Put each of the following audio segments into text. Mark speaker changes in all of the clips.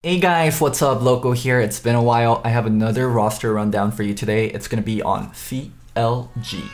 Speaker 1: Hey guys, what's up? Loco here. It's been a while. I have another roster rundown for you today. It's going to be on CLG.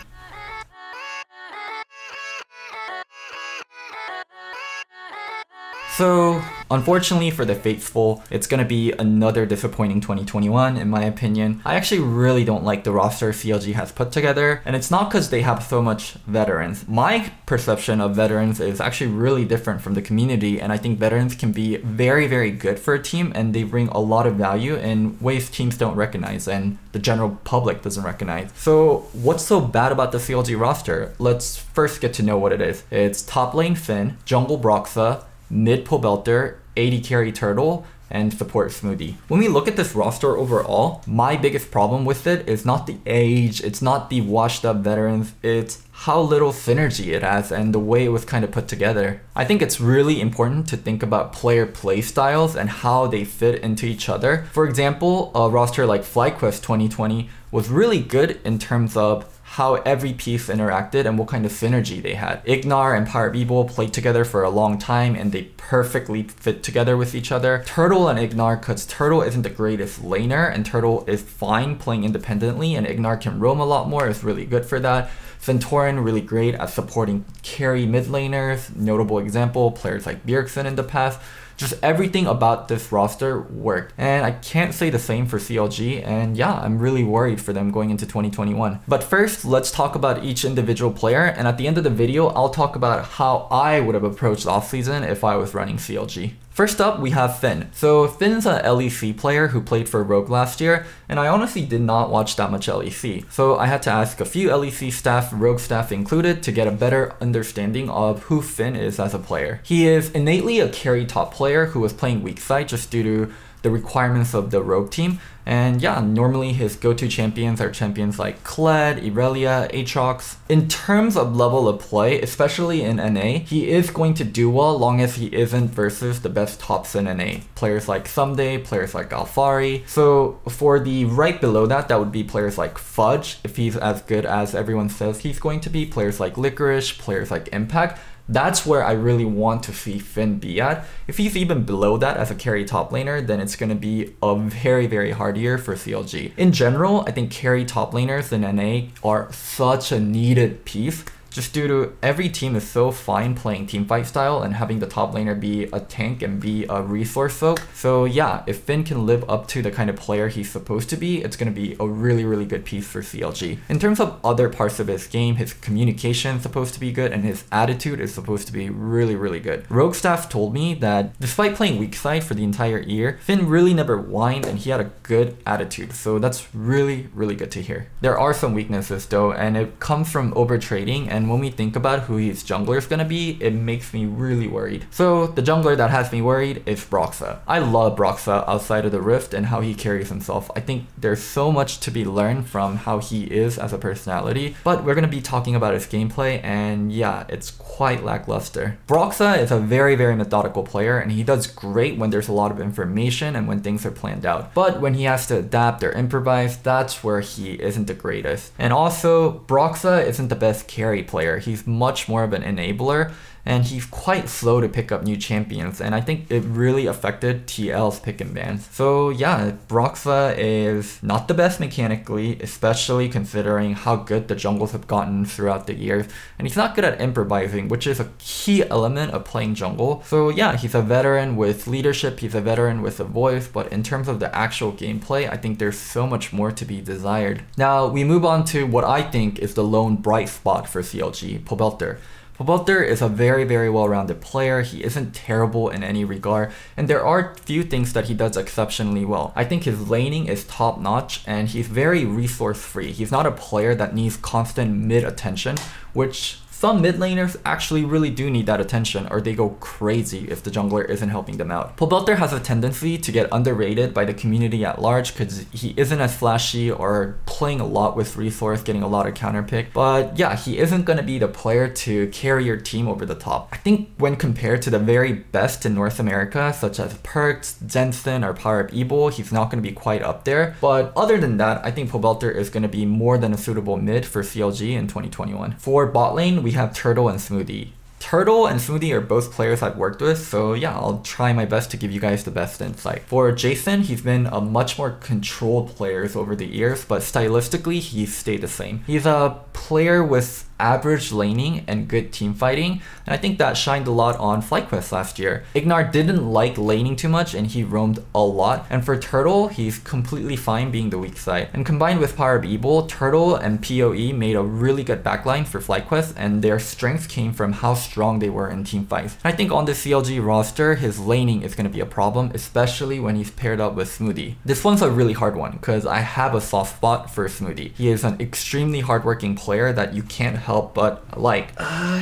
Speaker 1: So, unfortunately for the faithful, it's going to be another disappointing 2021 in my opinion. I actually really don't like the roster CLG has put together, and it's not because they have so much veterans. My perception of veterans is actually really different from the community, and I think veterans can be very, very good for a team, and they bring a lot of value in ways teams don't recognize and the general public doesn't recognize. So what's so bad about the CLG roster? Let's first get to know what it is. It's top lane Finn, jungle Broxa, mid Pobelter, AD carry Turtle, and support Smoothie. When we look at this roster overall, my biggest problem with it is not the age, it's not the washed up veterans, it's how little synergy it has and the way it was kind of put together. I think it's really important to think about player play styles and how they fit into each other. For example, a roster like FlyQuest 2020 was really good in terms of how every piece interacted and what kind of synergy they had. Ignar and Pirate Evil played together for a long time and they perfectly fit together with each other. Turtle and Ignar, because Turtle isn't the greatest laner and Turtle is fine playing independently and Ignar can roam a lot more, is really good for that. Centauran really great at supporting carry mid laners, notable example, players like Bjergsen in the past. Just everything about this roster worked. And I can't say the same for CLG, and yeah, I'm really worried for them going into 2021. But first, let's talk about each individual player, and at the end of the video, I'll talk about how I would have approached offseason if I was running CLG. First up, we have Finn. So Finn's an LEC player who played for Rogue last year, and I honestly did not watch that much LEC. So I had to ask a few LEC staff, Rogue staff included, to get a better understanding of who Finn is as a player. He is innately a carry top player who was playing weak side just due to the requirements of the Rogue team. And yeah, normally his go-to champions are champions like cked, Irelia, Aatrox. In terms of level of play, especially in NA, he is going to do well long as he isn't versus the best tops in NA. Players like Someday, players like Alphari. So for the right below that, that would be players like Fudge, if he's as good as everyone says he's going to be. Players like Licorice, players like Impact. That's where I really want to see Finn be at. If he's even below that as a carry top laner, then it's going to be a very, very hard year for CLG. In general, I think carry top laners in NA are such a needed piece, just due to every team is so fine playing teamfight style and having the top laner be a tank and be a resource soak. So yeah, if Finn can live up to the kind of player he's supposed to be, it's going to be a really, really good piece for CLG. In terms of other parts of his game, his communication is supposed to be good and his attitude is supposed to be really, really good. Rogue staff told me that despite playing weak side for the entire year, Finn really never whined and he had a good attitude. So that's really, really good to hear. There are some weaknesses though, and it comes from overtrading, and when we think about who his jungler is going to be, it makes me really worried. So the jungler that has me worried is Broxa. I love Broxa outside of the Rift and how he carries himself. I think there's so much to be learned from how he is as a personality, but we're going to be talking about his gameplay, and yeah, it's quite lackluster. Broxa is a very, very methodical player, and he does great when there's a lot of information and when things are planned out. But when he has to adapt or improvise, that's where he isn't the greatest. And also, Broxa isn't the best carry player. He's much more of an enabler, and he's quite slow to pick up new champions, and I think it really affected TL's pick and bans. So yeah, Broxa is not the best mechanically, especially considering how good the jungles have gotten throughout the years, and he's not good at improvising, which is a key element of playing jungle. So yeah, he's a veteran with leadership, he's a veteran with a voice, but in terms of the actual gameplay, I think there's so much more to be desired. Now we move on to what I think is the lone bright spot for CLG, Pobelter. Pobelter is a very, very well-rounded player. He isn't terrible in any regard, and there are few things that he does exceptionally well. I think his laning is top-notch, and he's very resource-free. He's not a player that needs constant mid-attention, which some mid laners actually really do need that attention, or they go crazy if the jungler isn't helping them out. Pobelter has a tendency to get underrated by the community at large because he isn't as flashy or playing a lot with resource, getting a lot of counter pick. But yeah, he isn't going to be the player to carry your team over the top. I think when compared to the very best in North America, such as Perks, Jensen, or Pirate Evil, he's not going to be quite up there. But other than that, I think Pobelter is going to be more than a suitable mid for CLG in 2021. For bot lane, we have Turtle and Smoothie. Turtle and Smoothie are both players I've worked with, so yeah, I'll try my best to give you guys the best insight. For Jason, he's been a much more controlled player over the years, but stylistically, he's stayed the same. He's a player with average laning and good team fighting, and I think that shined a lot on FlyQuest last year. Ignar didn't like laning too much and he roamed a lot, and for Turtle, he's completely fine being the weak side. And combined with Power of Evil, Turtle and PoE made a really good backline for FlyQuest, and their strength came from how strong they were in team fights. I think on the CLG roster, his laning is going to be a problem, especially when he's paired up with Smoothie. This one's a really hard one because I have a soft spot for Smoothie. He is an extremely hardworking player that you can't help but like.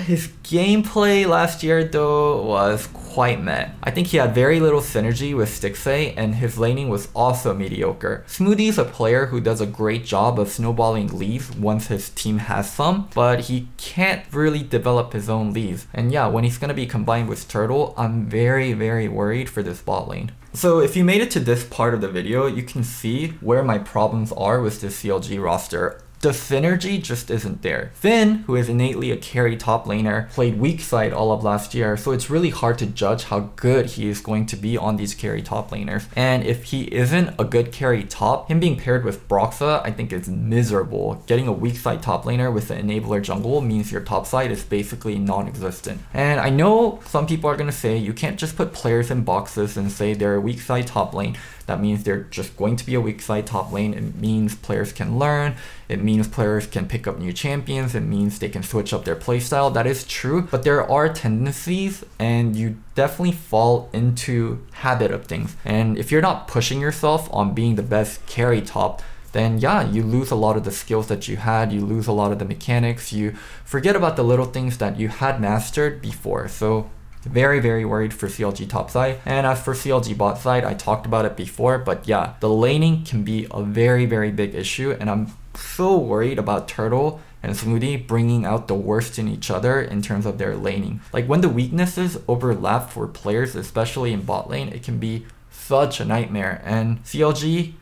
Speaker 1: His gameplay last year though was quite meh. I think he had very little synergy with Stixxay, and his laning was also mediocre. Smoothie's a player who does a great job of snowballing leaves once his team has some, but he can't really develop his own leaves. And yeah, when he's gonna be combined with Turtle, I'm very worried for this bot lane. So if you made it to this part of the video, you can see where my problems are with this CLG roster. The synergy just isn't there. Finn, who is innately a carry top laner, played weak side all of last year, so it's really hard to judge how good he is going to be on these carry top laners. And if he isn't a good carry top, him being paired with Broxah, I think is miserable. Getting a weak side top laner with an enabler jungle means your top side is basically non-existent. And I know some people are gonna say you can't just put players in boxes and say they're a weak side top lane. That means they're just going to be a weak side top lane. It means players can learn. It means players can pick up new champions. It means they can switch up their playstyle. That is true, but there are tendencies and you definitely fall into habit of things. And if you're not pushing yourself on being the best carry top, then yeah, you lose a lot of the skills that you had, you lose a lot of the mechanics, you forget about the little things that you had mastered before. So very worried for CLG top side. And as for CLG bot side, I talked about it before, but yeah, the laning can be a very big issue, and I'm so worried about Turtle and Smoothie bringing out the worst in each other in terms of their laning. Like when the weaknesses overlap for players, especially in bot lane, it can be such a nightmare. And CLG,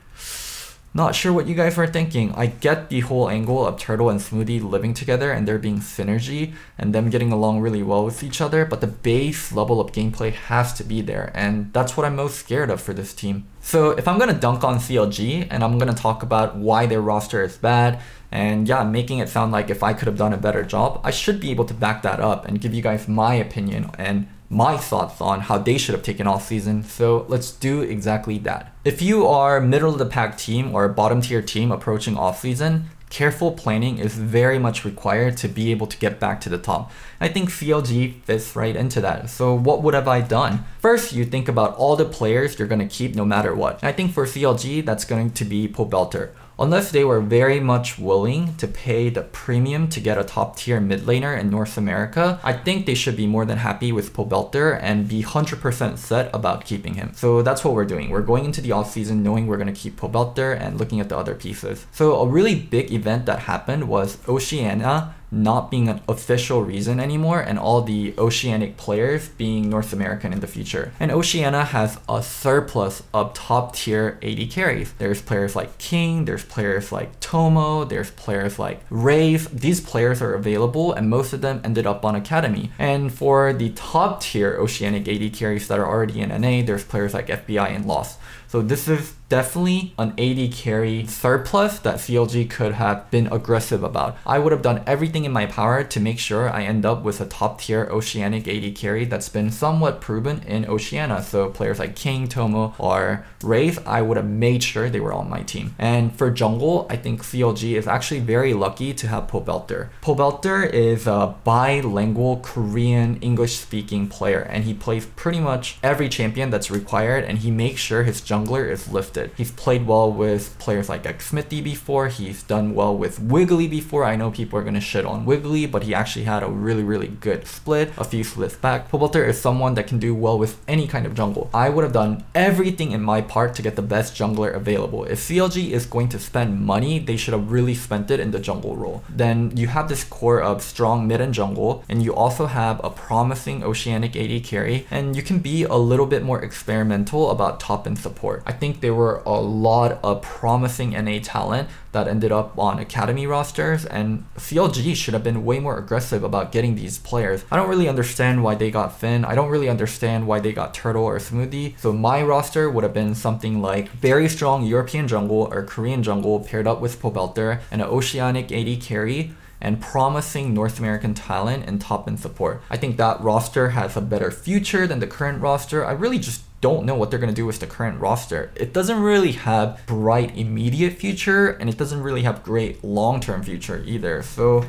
Speaker 1: not sure what you guys are thinking. I get the whole angle of Turtle and Smoothie living together and there being synergy and them getting along really well with each other, but the base level of gameplay has to be there, and that's what I'm most scared of for this team. So if I'm gonna dunk on CLG and I'm gonna talk about why their roster is bad, and yeah, making it sound like if I could have done a better job, I should be able to back that up and give you guys my opinion and my thoughts on how they should have taken Offseason. So let's do exactly that. If you are middle of the pack team or a bottom tier team approaching Offseason, careful planning is very much required to be able to get back to the top. I think CLG fits right into that. So what would have I done? First, you think about all the players you're going to keep no matter what. And I think for CLG, that's going to be Pobelter. Unless they were very much willing to pay the premium to get a top tier mid laner in North America, I think they should be more than happy with Pobelter and be 100% set about keeping him. So that's what we're doing. We're going into the offseason knowing we're going to keep Pobelter and looking at the other pieces. So a really big event that happened was Oceania not being an official reason anymore, and all the Oceanic players being North American in the future. And Oceania has a surplus of top tier AD carries. There's players like King, there's players like Tomo, there's players like Rave. These players are available and most of them ended up on Academy. And for the top tier Oceanic AD carries that are already in NA, there's players like FBI and Lost. So this is definitely an AD carry surplus that CLG could have been aggressive about. I would have done everything in my power to make sure I end up with a top tier Oceanic AD carry that's been somewhat proven in Oceania. So players like King, Tomo, or Wraith, I would have made sure they were on my team. And for jungle, I think CLG is actually very lucky to have Pobelter. Pobelter is a bilingual Korean English speaking player, and he plays pretty much every champion that's required, and he makes sure his jungler is lifted. He's played well with players like Smithy before. He's done well with Wiggly before. I know people are going to shit on Wiggly, but he actually had a really good split a few splits back. Pobelter is someone that can do well with any kind of jungle. I would have done everything in my part to get the best jungler available. If CLG is going to spend money, they should have really spent it in the jungle role. Then you have this core of strong mid and jungle, and you also have a promising Oceanic AD carry, and you can be a little bit more experimental about top and support. I think there were were a lot of promising NA talent that ended up on academy rosters, and CLG should have been way more aggressive about getting these players. I don't really understand why they got Finn. I don't really understand why they got Turtle or Smoothie. So my roster would have been something like very strong European jungle or Korean jungle paired up with Pobelter and an Oceanic AD carry and promising North American talent in top and support. I think that roster has a better future than the current roster. I really just don't know what they're going to do with the current roster. It doesn't really have bright immediate future, and it doesn't really have great long-term future either. So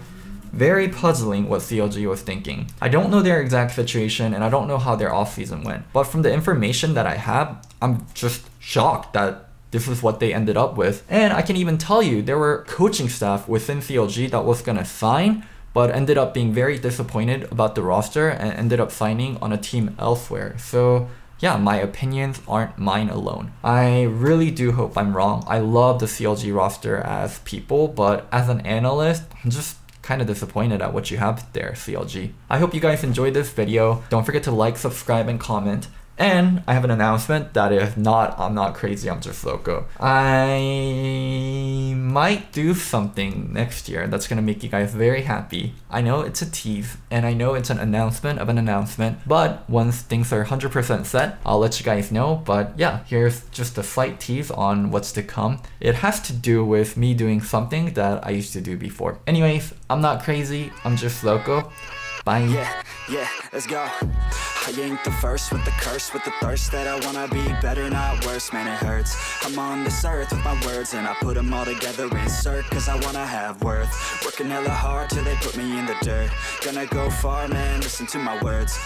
Speaker 1: very puzzling what CLG was thinking. I don't know their exact situation, and I don't know how their offseason went. But from the information that I have, I'm just shocked that this is what they ended up with. And I can even tell you there were coaching staff within CLG that was going to sign, but ended up being very disappointed about the roster and ended up signing on a team elsewhere. So yeah, my opinions aren't mine alone. I really do hope I'm wrong. I love the CLG roster as people, but as an analyst, I'm just kind of disappointed at what you have there, CLG. I hope you guys enjoyed this video. Don't forget to like, subscribe, and comment. And I have an announcement that if not, I'm not crazy, I'm just loco. I might do something next year that's gonna make you guys very happy. I know it's a tease, and I know it's an announcement of an announcement, but once things are 100% set, I'll let you guys know. But yeah, here's just a slight tease on what's to come. It has to do with me doing something that I used to do before. Anyways, I'm not crazy, I'm just loco. Bye.
Speaker 2: Yeah, let's go. I ain't the first with the curse, with the thirst that I wanna be better, not worse, man, it hurts. I'm on this earth with my words, and I put them all together, insert, cause I wanna have worth. Working hella hard till they put me in the dirt. Gonna go far, man, listen to my words.